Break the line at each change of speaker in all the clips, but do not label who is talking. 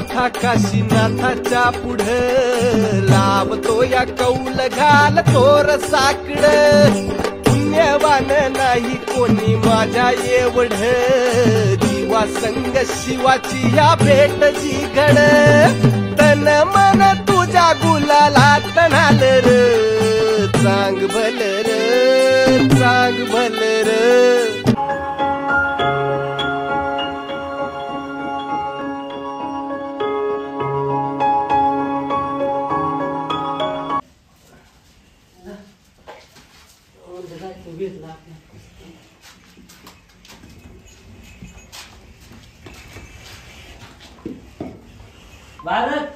मोठा काशीनाथाच्या पुढं लावतो या कौल घाल तोर साकड पुण्यवान नाही कोणी माझ्या एवढ जीवा संग शिवाची या भेट जी घड तन मन तुझ्या गुलालात न्हाल र चांग भल र चांग भल र
भारत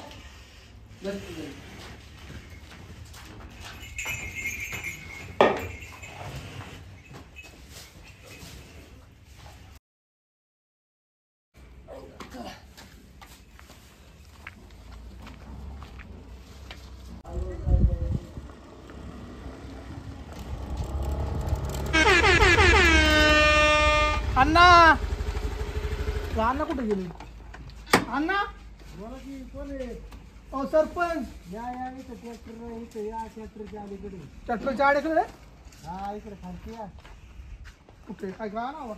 अण्णा अण्णा कुठे गेले अण्णा ओ सरपंच ट्रॅक्टरच्या आडेकडे
हा इकडे खालती या
कुठे काय का ना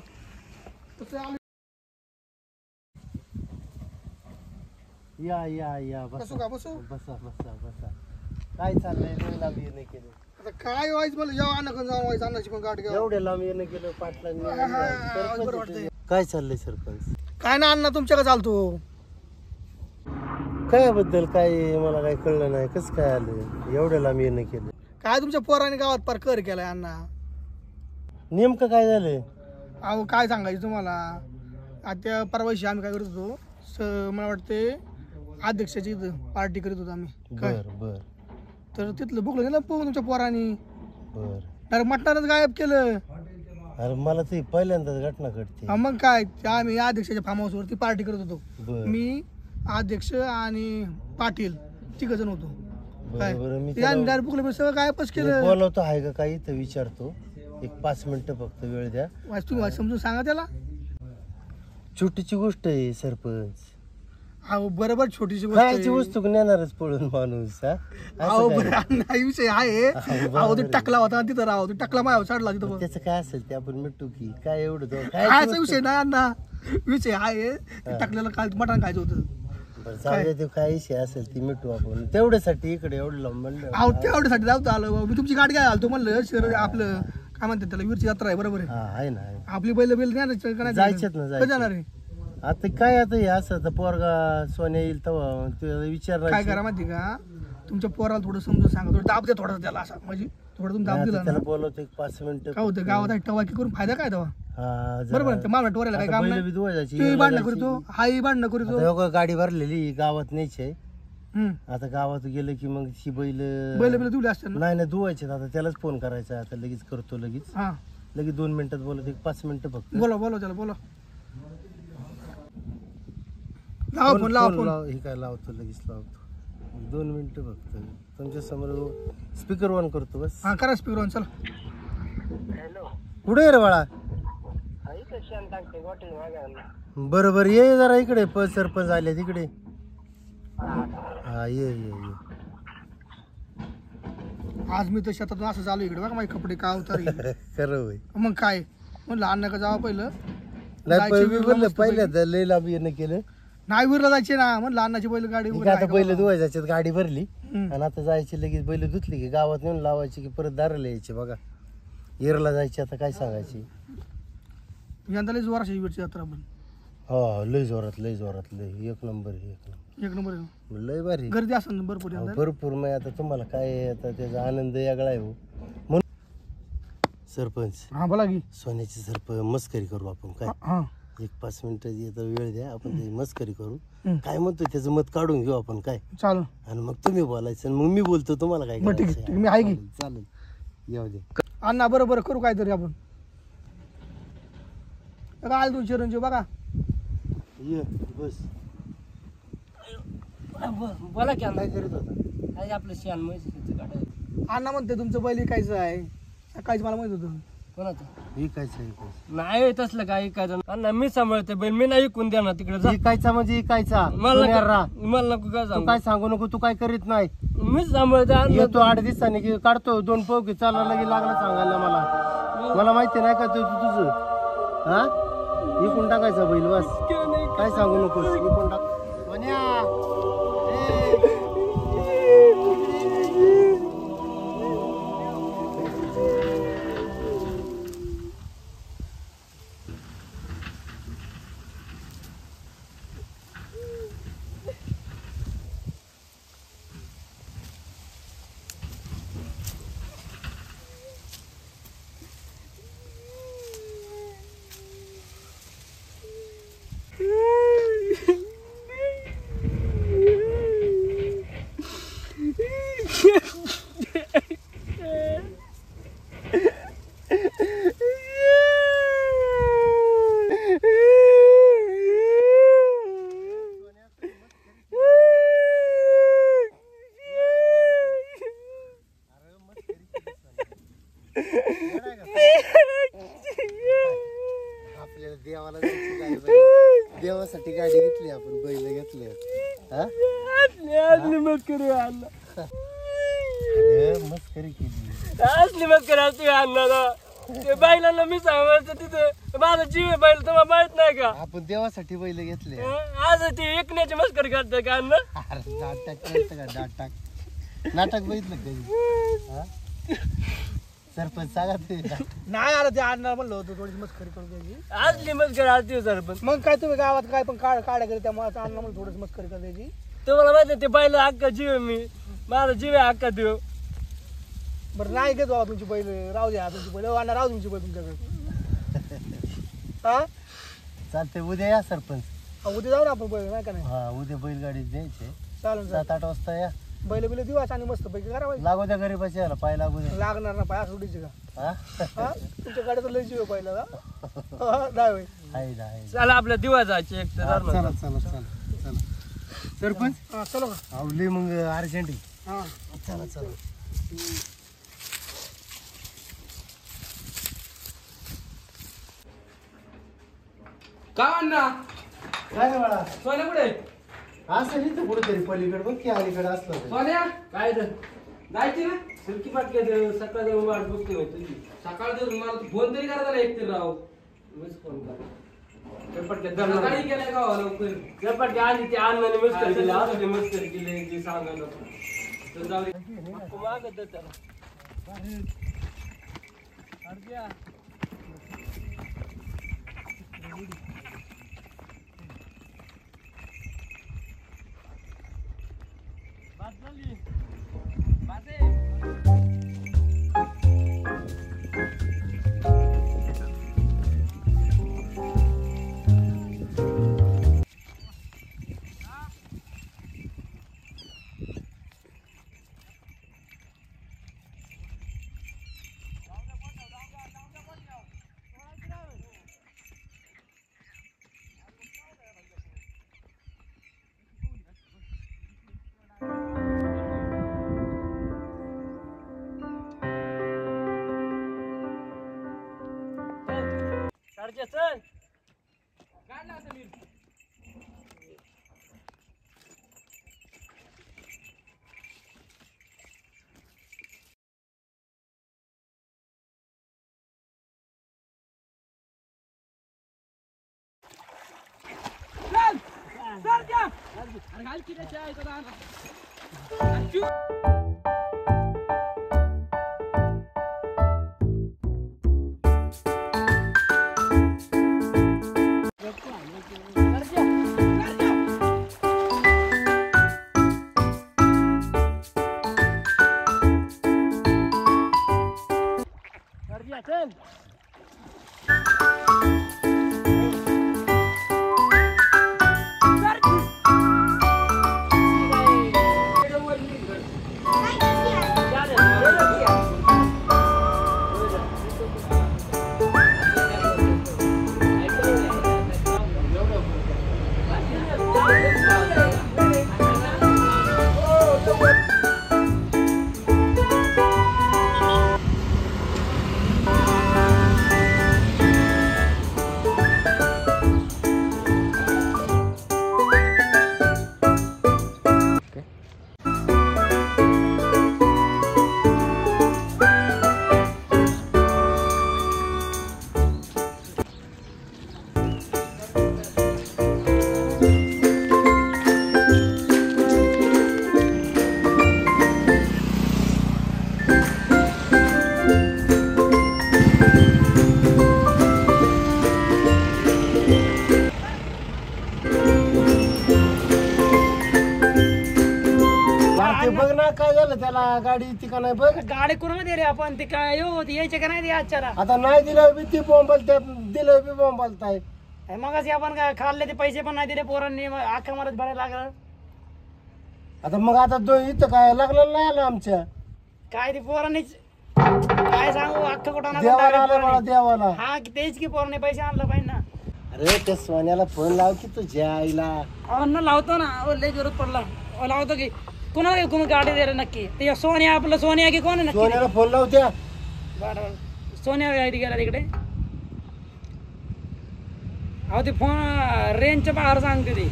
तसे आले
या
बसू का बसू
बसा बसा बसा काय चाललंय लय लांब येणं केलं
आता काय व्हायचं मला जेव्हा अण्णा जाऊन व्हायचं अण्णाची पण गाठ घ्या
एवढ्या लांब येणं केलं
बरं वाटतंय.
काय चाललंय सरपंच
काय ना अण्णा तुमच्याकडे चालतो
काय बद्दल काय मला काय कळलं नाही कसं काय आलं एवढ्या लांब येणं केलं
काय तुमच्या पोराने गावात पार कर केलाय अण्णा
नेमकं काय झालं
अहो काय सांगायचं तुम्हाला आता परवाशी आम्ही काय करत होतो मला वाटते अध्यक्षाची इथं पार्टी करीत होतो आम्ही काय
बर बर
तर तिथलं बुकलं गेलं तुमच्या पोराने
बर
तर मटणारच गायब केलं
अरे मला ती पहिल्यांदाच घटना घडते
हा मग काय ते आम्ही अध्यक्षाच्या फार्म हाऊसवरती पार्टी करत होतो
बर
मी अध्यक्ष आणि पाटील तिघ जण होतो काय
बरं मी
डायरेक्ट बुकलं सगळं गायबच केलं
बोलवतो आहे का काही तर विचारतो एक 5 मिनिटं फक्त वेळ द्या
तुम्ही समजून सांगा त्याला
छोटीची गोष्ट आहे सरपंच
अहो बरोबर छोटीशी गोष्ट
खायची
आहे.
वस्तू नेणारच पळून माणूस हा?
अहो
असं काय?
बरं नाही विषय आहे अहो ते टाकला होता ना तिथं राव ते टाकला माझ्यावर चढला तिथं
त्याचं काय असेल ते आपण मिटू की काय एवढं तो
खायचा विषय नाही अण्णा विषय आहे ते टाकलेलं काय मटण खायचं होतं
ते काय विषय असेल ती मिटू आपण तेवढ्यासाठी इकडे एवढं लांब म्हणलं
अहो तेवढ्यासाठी जाऊ आलो मी तुमची गाडी काय आलतो म्हणलं आपलं काय म्हणतात त्याला वीरची यात्रा आहे बरोबर आहे
हा आहे ना आहे.
आपली बैल नाही
जायचेत ना, जायचे.
जाणार आहे
आता काय आता हे असं आता पोरगा सोन्या येईल तेव्हा तुला
काय
विचार
करा माहिती का तुमच्या पोराला थोडं समजून सांगा थोडं दाब द्या थोडं त्याला असं म्हणजे थोडं तुम्ही दाब दिला ना
त्याला बोलवतो एक 5 मिनिटं
काय होतं गावात टवाकी करून फायदा काय तेव्हा
हा जरा-
बरोबर आहे, ते मावळा टोरायला काय
आता
काम
बैलं
नाही
बी धुवायची,
ते
हिरवळ
भांडणं
जायची.
करतो हाही भांडणं करतो
आता बघा, गाडी भरलेली गावात न्यायची आहे.
हम्म.
आता गावात गेलं की मग ही बैल
बैल बिल तुले असतात ना
नाही नाही धुवायचे आता त्यालाच फोन करायचा आता लगेच करतो लगेच
हा
लगेच 2 मिनिटात बोलत एक 5 मिनिटं फक्त
बोला बोला त्याला बोला लावा फोन लावा फोन
हे काय लावतो लगेच लावतो 2 मिनिटं फक्त तुमच्या समोर स्पीकर ऑन करतो बस
हा करा स्पीकर ऑन चला
कुठे रे बाळा बरं बरं ये जरा इकडे सरपंच आले तिकडे हा ये ये ये
आज मी तर शेतातून असं चालू इकडे बघा माझे कपडे का उतार
खरं होय
मग काय म्हणलं अण्णा का जावं पहिलं
नाही
जायचे वेगळं
बोललं
मस्त
पहिल्या लय लांब येणं केलं
नाही विरला जायचे ना म्हणलं अण्णाची बैल गाडी
ठीक
उभं
आहे, आता
राहायला
पहिलं
बघा.
धुवायच्यात गाडी भरली
हम्म.
आणि आता जायची लगेच बैल धुतली की गावात नेऊन लावायची की परत दाराला यायची बघा येरला जायची आता काय सांगायची
यंदा लय जोराशी वीरची यात्रा पण
हो लय जोरात लय एक नंबर
एक नंबर आहे.
लय भारी
गर्दी असेल ना भरपूर यंदा
भरपूर मग आता तुम्हाला काय आहे, आता त्याचा आनंद वेगळा आहे हो म्हणून सरपंच
हा बोला की
सोन्याची सरपंच मस्करी करू आपण काय
हा
एक 5 मिनिटं वेळ द्या आपण त्याची मस्करी करू
हम्म.
काय म्हणतो त्याचं मत काढून घेऊ आपण काय
चालेल
आणि मग तुम्ही बोलायचं आणि मग मी बोलतो तुम्हाला काय
बरं, ठीक आहे,
करायचं
ठीक आहे, मी आहे की.
चालेल येऊ दे
अण्णा बरं करू काहीतरी आपण बघा आल तू चिरंजीव बघा
ये बस
बोला की
काय करीत होता
आज आपलं शेण म्हैस गाड्या
अण्णा म्हणते तुमचं बैल कायचं आहे सकाळीच मला माहित होतं
कोणाचं
विकायचं
नाही तसलं काय ऐकायचं अण्णा मी सांभाळते बैल मी नाही ऐकून देणार तिकडे जा
विकायचा म्हणजे विकायचा
मला
पुण्यावर राहा.
मला नको काय
तू
सांगू
काय सांगू नको, तू काय करीत नाही.
मीच सांभाळते अण्णा.
येतो 8 दिवसांनी की काढतो 2 पोकी चालायला लगे लागला सांगायला मला माहिती नाही का तुझं हा इकून टाकायचा बैल बस. काय सांगू नकोस इकून टाक. आपल्याला देवाला जायची गाडी पाहिजे. देवासाठी गाडी घेतली आपण बैल घेतले.
असली मस्करी अण्णा
मस्करी केली.
असली मस्करी असते अण्णाला. ते बैलांना मी सांगायचं तिथे माझा जीव आहे बैल तुम्हाला माहित नाही का.
आपण देवासाठी बैल घेतले.
आज ती एकण्याची मस्करी करते का अण्णा.
अरे नाटक कळतं का नाटक बघितलं कधी. सरपंच सांगा ते
नाही आला ते अण्णा म्हणलं होतं थोडी मस्करी करून द्यायची.
असली मस्करी असते सरपंच.
मग काय तुम्ही गावात काय पण काढ्या करी त्यामुळे अण्णा म्हणलं थोडीशी मस्करी करून द्यायची.
तुम्हाला माहिती ते बैल हक्का जीव आहे मी माझा जीव आहे हक्का देव.
बरं नाही घेतो बाबा तुमची बैल राहू द्या तुमची बैल अण्णा राहू तुमची बैल तुमच्याकडे. हा
चालते उद्या या सरपंच.
उद्या जाऊ ना आपण बैल नाही का नाही.
हा उद्या बैलगाडी द्यायचे
चालेल
7-8 वाजता या.
बैल बिल दिवस आणि मस्त पैकी करा बैल.
लागू द्या गरीबाची याला पाय लागू द्या.
लागणार ना पाया सोडीचे का.
हा
हा तुमच्या गाडीत लय जीव पहिला नाही होय.
आहे ना आहे.
चला आपल्या दिवा जायचे एक तर
चला चला चला चला सरपंच
हा चलो का.
आवली मग अर्जंट.
हा
चला चला.
का अण्णा
काय रे बाळा
सोन्या कुठे
असं नाही तर कुठेतरी पलीकडे बघ की अलीकडे असलं तर.
सोन्या काय तर जायची ना सुरकी पाटली सकाळ जाऊन वाट बघते माहिती सकाळ जर मला फोन तरी करायचा एक तरी राव मीच फोन करा सकाळी गेलाय का लवकर पटके आली ते अण्णाने मस्करी केली असं मस्करी केली ते सांगायला तर जाऊ दे मागत त्याला अर्ध्या चल काढला समीर चल क्या अरे घाल की त्याच्या ऐका चल
बघ ना काय झालं त्याला, गाडी ती का नाही बघ.
गाडी करून दे रे आपण, ते काय येऊ यायचे का नाही ते आजच्याला.
आता नाही दिलं बी ती बोंबल, दिलं बी बोंबलताय.
मगाशी आपण काय खाल्ले ते पैसे पण नाही दिले पोरांनी, अख्खा मरत भरायला लागलं.
आता मग आता इथं काय लग्नाला नाही आलं आमच्या,
काय ते पोरांनी काय सांगू, अख्खा कुठं
देवाला आलं मला देवाला.
हा तेच की पोरांनी पैसे आणलं पाहिजे ना.
अरे त्या सोन्याला फोन लाव की तुझ्या आईला.
अन्न लावतो ना, लय जरूरत पडला लावतो की. कोणाला कोण गाडी दे रे नक्की, ते सोन्या आपलं सोन्या की कोण आहे नक्की.
सोन्याला फोन लाव त्या.
बरं सोन्या गाडी गेला तिकडे. अहो ते फोन रेंजच्या बाहेर सांगते ती.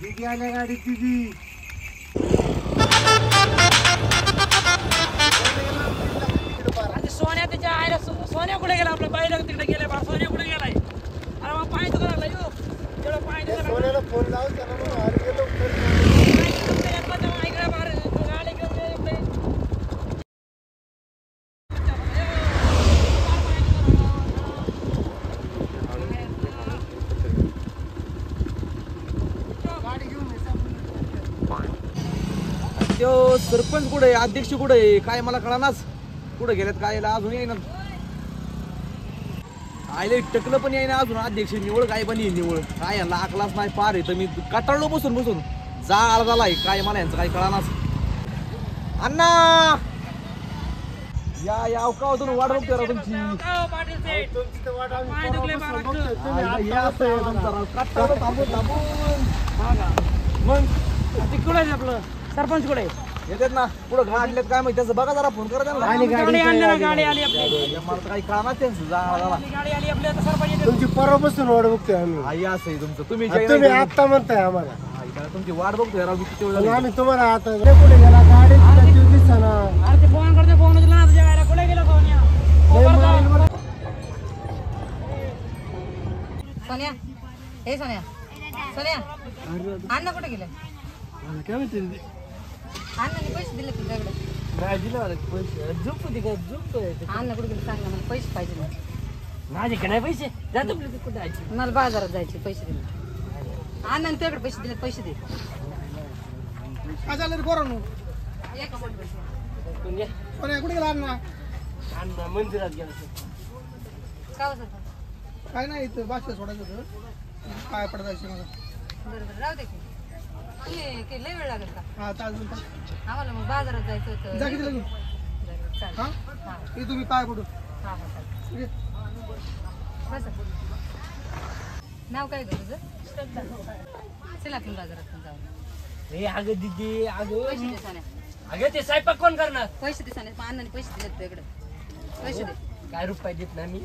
दिदी आल्या गाडीत दिदी.
सोन्या त्याच्या आईला सोन्या कुठे गेला, आपलं पाहिलं तिकडे गेले बा. सोन्या कुठे गेलाय, अरे मग पाय तो करायला येऊ तेवढं पाय
त्या सोन्याला फोन लाव त्याला म्हणून अरे गेलो.
त्यो सरपंच कुठे, अध्यक्ष कुठे, काय मला कळानाच. कुठे गेलेत काय अजून येईना. आयले टकलं पण येईना अजून. अध्यक्ष निवड काय पण येईल निवड, काय यांना आकलाच नाही पार आहे. तर मी कटाळलो बसून बसून, जाळ झालाय काय मला यांचं काय कळानाच. अण्णा या अवका तुम्ही वाट बघतोय राव तुमची.
तुमची तर वाट आम्ही
पाय दुखले
परवापासून
बाळा.
बघतोय. तुम्ही
आयला
आता
या असं आहे तुमचा राव. कटाळलो थांबून मग
ते कुठे आहे आपलं सरपंच कुठे आहे?
येतात ना पुढं घाटलेत काय माहिती, त्याचं बघा जरा फोन करा त्यांना.
आणि
गाडी आणली ना, गाडी आली आपली.
मला तर काही कळानाच त्यांचं जाळ झाला.
गाडी आली आपली, आता सरपंच येते.
तुमची परवापासून वाट बघतोय आम्ही.
आई असं आहे तुमचं. तुम्ही
तुम्ही आता म्हणताय आम्हाला,
तुमची वाट बघतोय राव मी किती वेळ
पण
झाली.
आम्ही तुम्हाला आता कुठे गेला गाडी दिसना.
अरे ते फोन करते, फोन उचलला ना तुझ्या गायला. कुठे गेला सोन्या?
सोन्या, हे सोन्या, सोन्या, अण्णा कुठे गेले?
काय म्हणते
अण्णाने पैसे दिले तुझ्याकडे?
नाही दिलं मला पैसे. झोप होती का? झोपतोय.
अण्णा कुठे गेले सांग ना, मला पैसे पाहिजे ना.
माझे नाही पैसे जातो कुठे जायचे.
मला बाजारात जायचे, पैसे दिले. अण्णाने तुझ्याकडे पैसे दिले, पैसे दे.
काय झालं रे पोरांनो?
एक सेकंद.
सोन्या कुठे गेला अण्णा?
अण्णा मंदिरात गेला.
का हो सर?
काय नाही, इथं बादशाह सोडायचं होतं, काय पडायचं मला.
बरोबर राहू दे की. की लय वेळ लागेल का
हा तास
आम्हाला? मग बाजारात जायचं होतं.
जा किती लागेल?
चालेल.
हा
हा
हे तुम्ही पाय पडू.
हा हा चालेल. बस. नाव काय गं तुझं? चल आपण बाजारात पण जाऊ.
ए अगं दीदी, अगं
पैसे दे सोन्या.
अगं ते स्वयंपाक कोण करणार?
पैसे दे सोन्या. अण्णाने पैसे दिले तुझ्याकडे. पैसे दे
काय रुपये देत ना मी.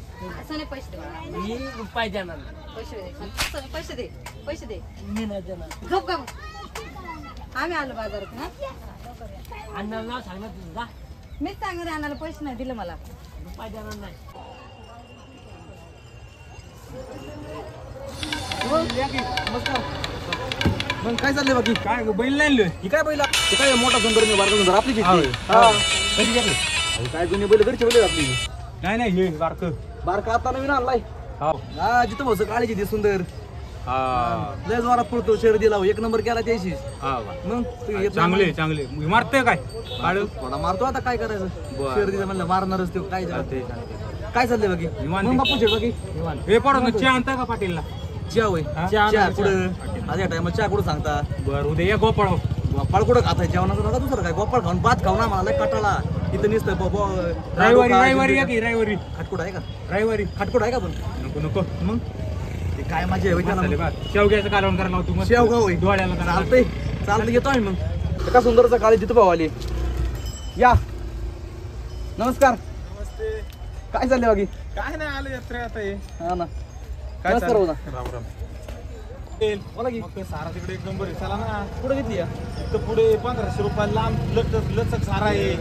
सोन्या, पैसे दे मला.
मी रुपये देणार नाही.
पैसे दे सोन्या, पैसे दे, पैसे दे.
मी नाही देणार.
गप गप. आम्ही आलो बाजारात ना.
अण्णाला नाव सांगणार तुझं जा.
मीच सांगते अण्णाला पैसे नाही दिले मला.
रुपये देणार नाही.
मग काय चाललंय बाकी?
काय बैल नाही
ही काय बैल? ते काय मोठा सुंदर नाही, बारका सुंदर आपली घेतली. कशी घेतली? अहो, काय जुनी बैल घरची बैल आपली.
नाही नाही हे बारक.
बारका आता नवीन आणलाय.
हाव.
हा जिथं भाऊ काळीची ती सुंदर.
हा
लय जोरात पडतो शर्दीला, एक नंबर केला त्याशी.
हा
मग तू येत
चांगले चांगले मारतोय काय काढ
थोडा मारतो आता, काय करायचं.
बरं.
शर्दीचा म्हणलं मारणारच तो. काय काय चाललंय बाकी?
निवांत.
मग बापू बाकी
हे पडो चहा आणताय का पाटीलला?
चहा होय.
हा?
चहा कुठं आज या टायमाला चहा कुठं सांगता?
बरं उद्या ये गोपाळ.
गोपाळ कुठं खाताय जेवणाचं नका दुसरं काय. गोपाळ खाऊन भात खाऊ ना, मला लय कटाळा इथं नुसतं
रविवारी रविवारी या की रविवारी.
खटकुट आहे का?
रविवारी
खटकुट आहे का? पण
नको नको
मग ते काय माझी आहे
मसाले
त्याला.
भात शेवग्याचं कालवण करायला लावतो मस्त.
शेवगा होय.
डोळ्याला करायला लावतो.
चालतंय चालतंय येतो आम्ही मग. का सुंदरचा काळी जिथं भाऊ आली. या नमस्कार. काय चाललंय बाकी?
काय नाही आलं यात्रा आता हे.
हा ना
काय
नमस्कार भाऊ ना.
राम राम.
बोला की.
मग सारा तिकडे एक नंबर आहे. चला ना
कुठं घेतली या?
इथं पुढे 1500 रुपये लांब लचक सारा आहे.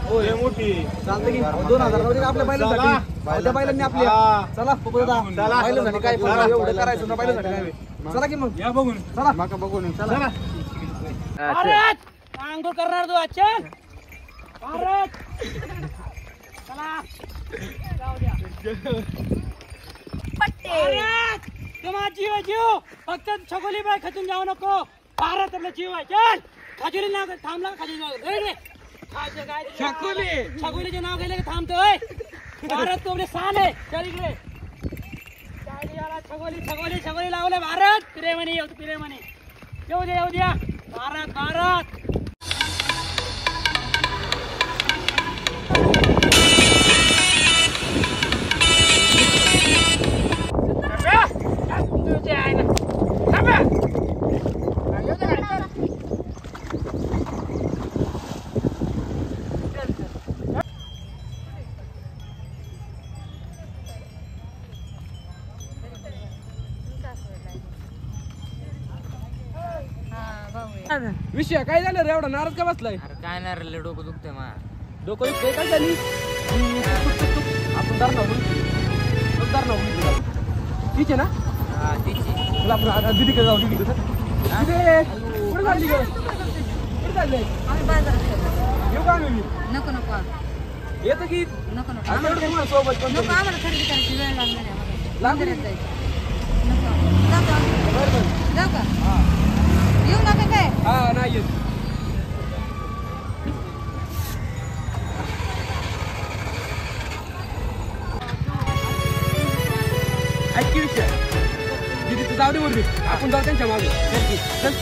होय
लय मोठी.
चालतं की 2000 मध्ये आपल्या बैलांसाठी. त्या बैलांनी आपल्या
हा.
चला बैलांसाठी काय एवढं करायचं ना बैलांसाठी काय. चला की मग
या बघून.
चला.
माका बघून.
चला.
भारत अंघोळ करणार तू अच्छा. भारत चला जाऊ द्या. भारत तुम्हा जीव जीव फक्त छगोली बाय खचून जाऊ नको. भारत आपला जीव आहे. चल खजुली नाव थांबला खजुली नाव छगोलीचे नाव गेले की थांबतोय. भारत तुमचे सान आहे. चल इकडे छगोली छगोली छगोली लावले भारत पिरेमणी येऊ पिरेमणी येऊ द्या भारत भारत.
विषय काय झालं रे एवढा नाराज का बसलाय?
काय नाही रे डोकं दुखतंय मा.
डोकं दुखतंय काय झाली? आपण दारना ठीक आहे ना?
हा तिची
तुला आपण दीदीकडे जाऊ दीदीकडे कुठे चालली ग? कुठे चाललंय?
आम्ही बाजारात
येऊ का आम्ही?
नको नको
येतं की
नको नको
आम्ही तुम्हाला सोबत कोण
नको आम्हाला खरेदी करायची वेळ लागणार आहे आम्हाला.
लागू
मंदिरात जायचं. नको जाऊ का येऊ नका काय.
हा नाही येत. ऐक की विषय दीदी तू जाऊ दे वरती आपण जाऊ त्यांच्या मागे चल की चल.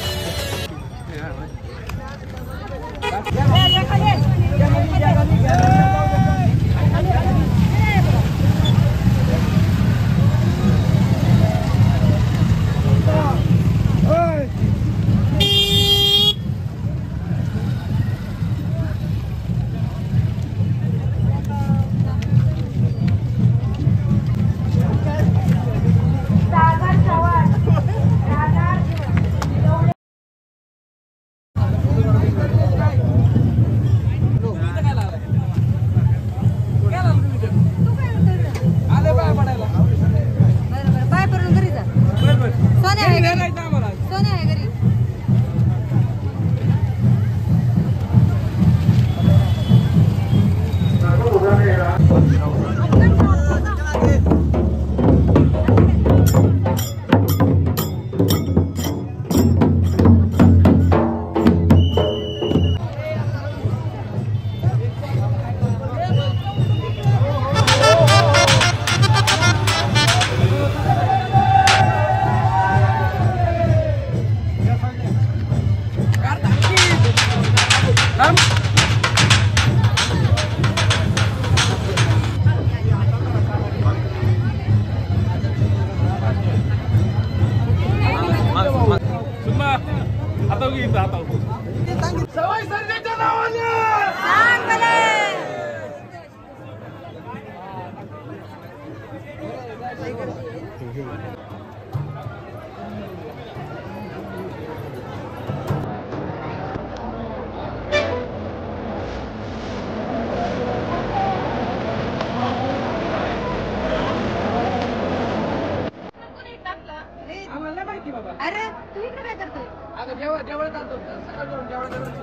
अरे तू इकडे काय करतोय?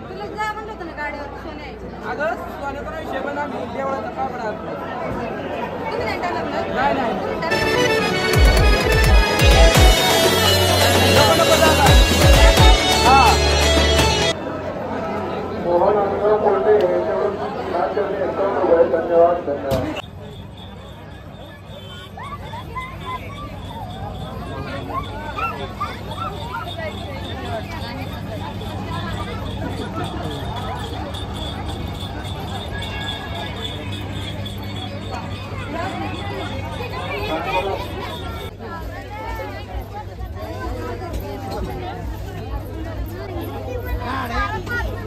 तुला जा म्हणलं होतं ना गाडीवर सोन्या यायचं.
अगं सोन्याचा विषय पण आम्ही देवळाचा पापड आणतो.
तुम्ही नाही टाकलं?
नाही
तुम्ही टाकलं?
धन्यवाद.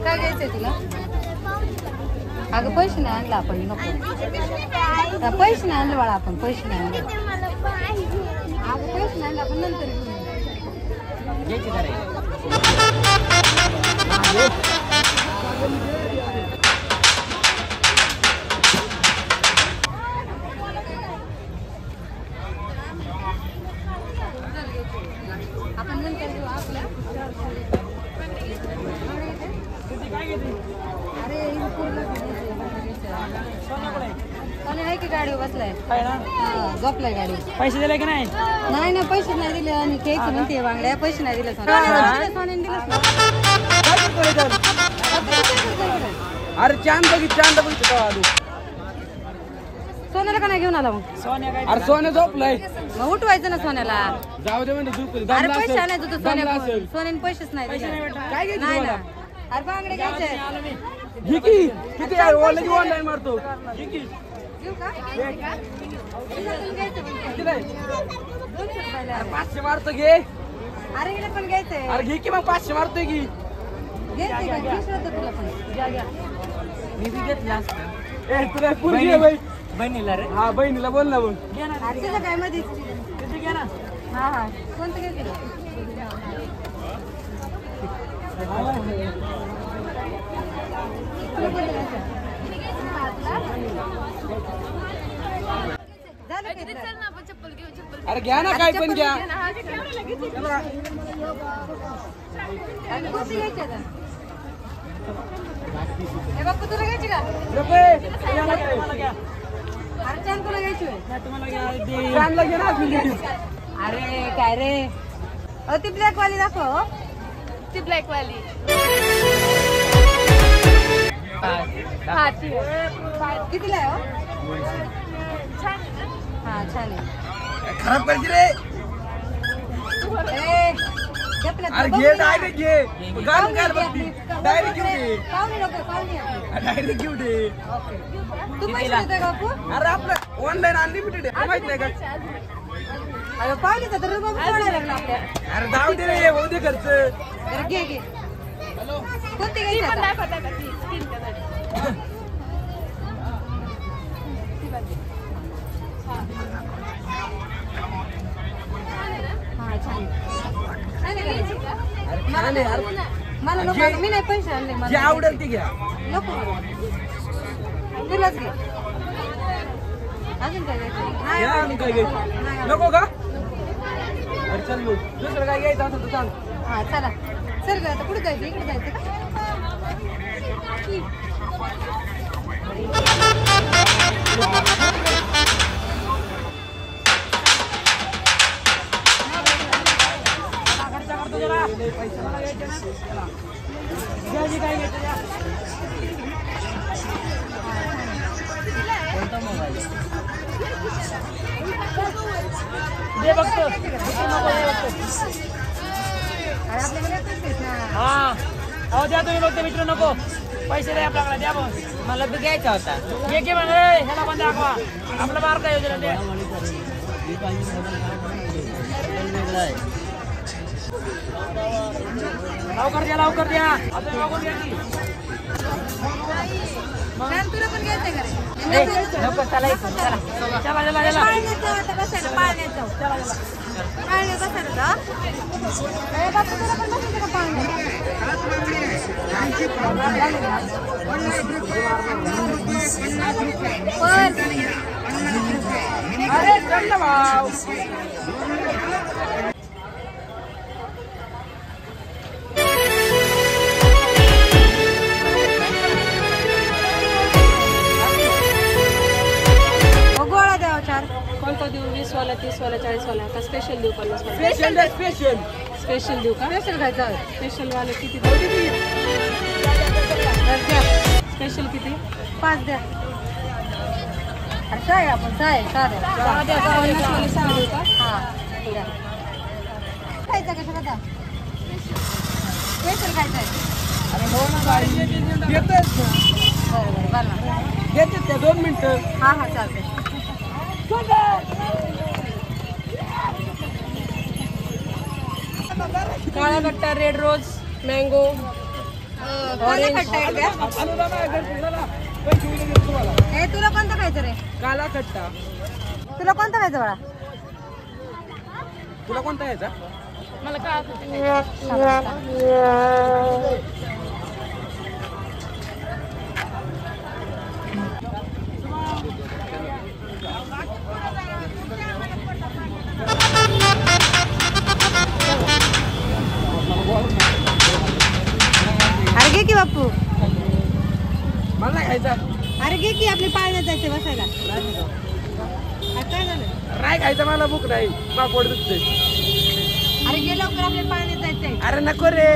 काय घ्यायचंय तुला? अगं पैसे नाही आणलं आपण नको. पैसे नाही आणले बाळा आपण पैसे नाही आणले. अगं पैसे नाही आणले आपण नंतर
घ्यायची करायची.
आपण नंतर देऊ आपल्या. अरे सोने आहे की गाडीवर बसलाय
काय ना
हा, झोपलाय गाडी.
पैसे दिले की नाही
नाही ना पैसे नाही दिले आणि घ्यायचं म्हणते बांगड्या पैसे नाही दिले सोन्याने दिलंच ना.
अरे चांद बघितलं आलो
सोन्याला का नाही घेऊन आला मग?
सोन्या काय
अरे सोनं झोपलंय
मग उठवायचं ना सोन्याला.
जाऊ दे म्हणजे झोपलं
अरे पैसे आणायचं होतं सोन्याकडून. सोन्याने पैसेच नाही दिले.
काय घ्यायचं
नाही
तुम्हाला?
ना. अरे बांगडे घ्यायचे.
किती ऑनलाईन मारतो
घेऊ का?
किती नाही
200 रुपयाला.
500 मारतो घे
अरे हिला पण घ्यायचंय.
अरे घे की मग 500 मारतोय की
घ्यायचंय का? घेशील तर तुला पण.
मी बी घेतला
ए तुला पुरगी आहे बाई
बहिणीला रे
हा बहिणीला बोल ना मग
घे ना
अरे तुझं काय मध्ये?
किती घे ना
हा हा कोणतं घ्यायचं? झालं का इथलं?
अरे घ्या ना काय पण घ्या
आणि कोणती घ्यायची आता? हे बाप्पा तुला घ्यायची का? अरे छान तुला घ्यायची होय?
चांगलं घे ना अजून घे.
अरे काय रे ती ब्लॅक वाली दाखव हो.
ती ब्लॅक वाली
कितीला आहे हो?
छान
हा छान आहे.
खराब करते रे
ए, गप ना,
अरे
बघू
घे
ना.
डायरेक्ट घे गाल गाल बघती डायरेक्ट घेऊ दे
पाहुणे लोक पाहुणे आपले.
डायरेक्ट घेऊ दे
तू पैसे देतोय का बापू?
अरे आपलं ऑनलाईन अनलिमिटेड आहे माहित नाही का
अरे पाहुणे तर बाबू सोडायला लागला आपल्या.
अरे जाऊ दे रे होऊ दे खर्च
अरे घे घे कोणती घ्यायची आता?
नाही पता का ती स्किन कलर
हा छान आहे. नाही घ्यायची का?
छान आहे यार
मला नको मी नाही पैसे आणले
जे
मला
आवडेल ते घ्या
नको तुलाच घे अजून काय घ्यायचं? नाही,
घ्या आणि काय घ्यायचं
नाही.
नको का अरे चल मग दुसरं काय घ्यायचं असेल तर सांग
हा चला चल ग आता पुढे जायचं इकडे जायचं का?
दे बघतो
अरे आपल्याकडे पैसे आहेत ना.
हा अहो द्या तुम्ही बघतो मित्र नको पैसे द्या आपल्याकडे द्या बघ मला बी घ्यायचा होता घे की म्हणजे ह्याला पण दाखवा आपला मार्ग योजना द्या लवकर द्या आता बघून घ्या की
मॅम, तुला पण घ्यायचंय का रे?
नको चला चला
पाळण्यात जाऊ आता बसायला, पाळण्यात जाऊ. पाळण्यात बसायला जा. ए बापू, तुला पण बसायचं का पाळण्यात? पण.
अरे चल ना भाऊ
गोळा द्यावा चार.
कोणता देऊ 20 वाला 30 वाला 40 वाला का स्पेशल देऊ 50 वाला
स्पेशल आहे, स्पेशल
स्पेशल देऊ का
स्पेशल खायचं आहे.
स्पेशल वाले किती देऊ
तर द्या.
स्पेशल किती
5 द्या. अरे काय आपण काय द्या.
50 वाले 6 देऊ का
हा द्या. खायचं कशा खाता? स्पेशल खायचं आहे.
येतेच
बरं बरं बनवा.
येतेच त्या 2 मिनिटं
हा हा चालतंय.
काळा कट्टा रेड रोज मँगो
कोणता खट्टा आहे का? ए तुला कोणतं खायचं रे?
काला खट्टा
तुला कोणतं खायचं बाळा?
तुला कोणता यायचा
मला काय
अरे घे की बापू.
मला नाही खायचा
अरे घे की आपली पाळण्यात जायचं बसायला.
नाही खायचं मला भूक नाही पापड दुखते.
अरे गे लवकर आपल्याला पाण्यात जायचंय.
अरे नको रे.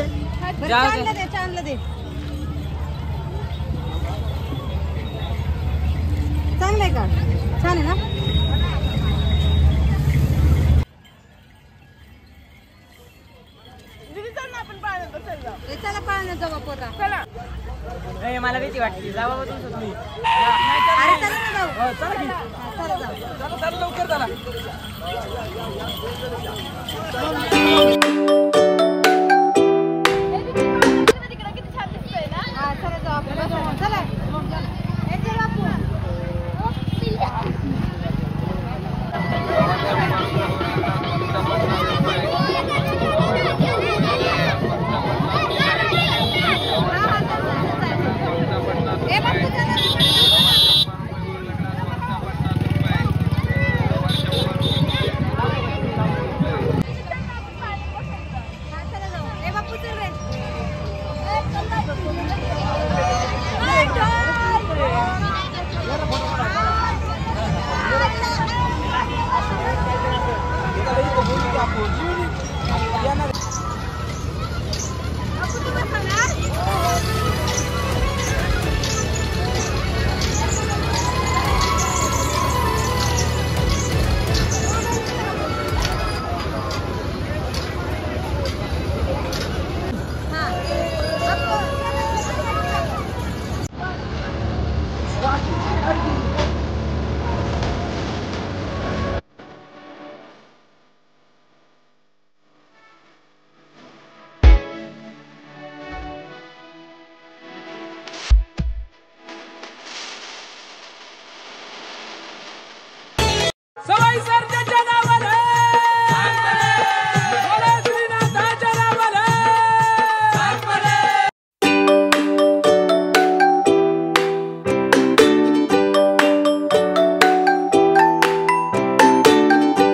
बरं, चांगलं दे चांगलं दे. चांगलंय का छान आहे ना. चला पाण्यात जाऊ पोता.
ए, मला भीती वाटते. जा बाबा तुमचं तुम्ही.
अरे चला ना जाऊ.
चला की.
चला जाऊ.
चला लवकर चला.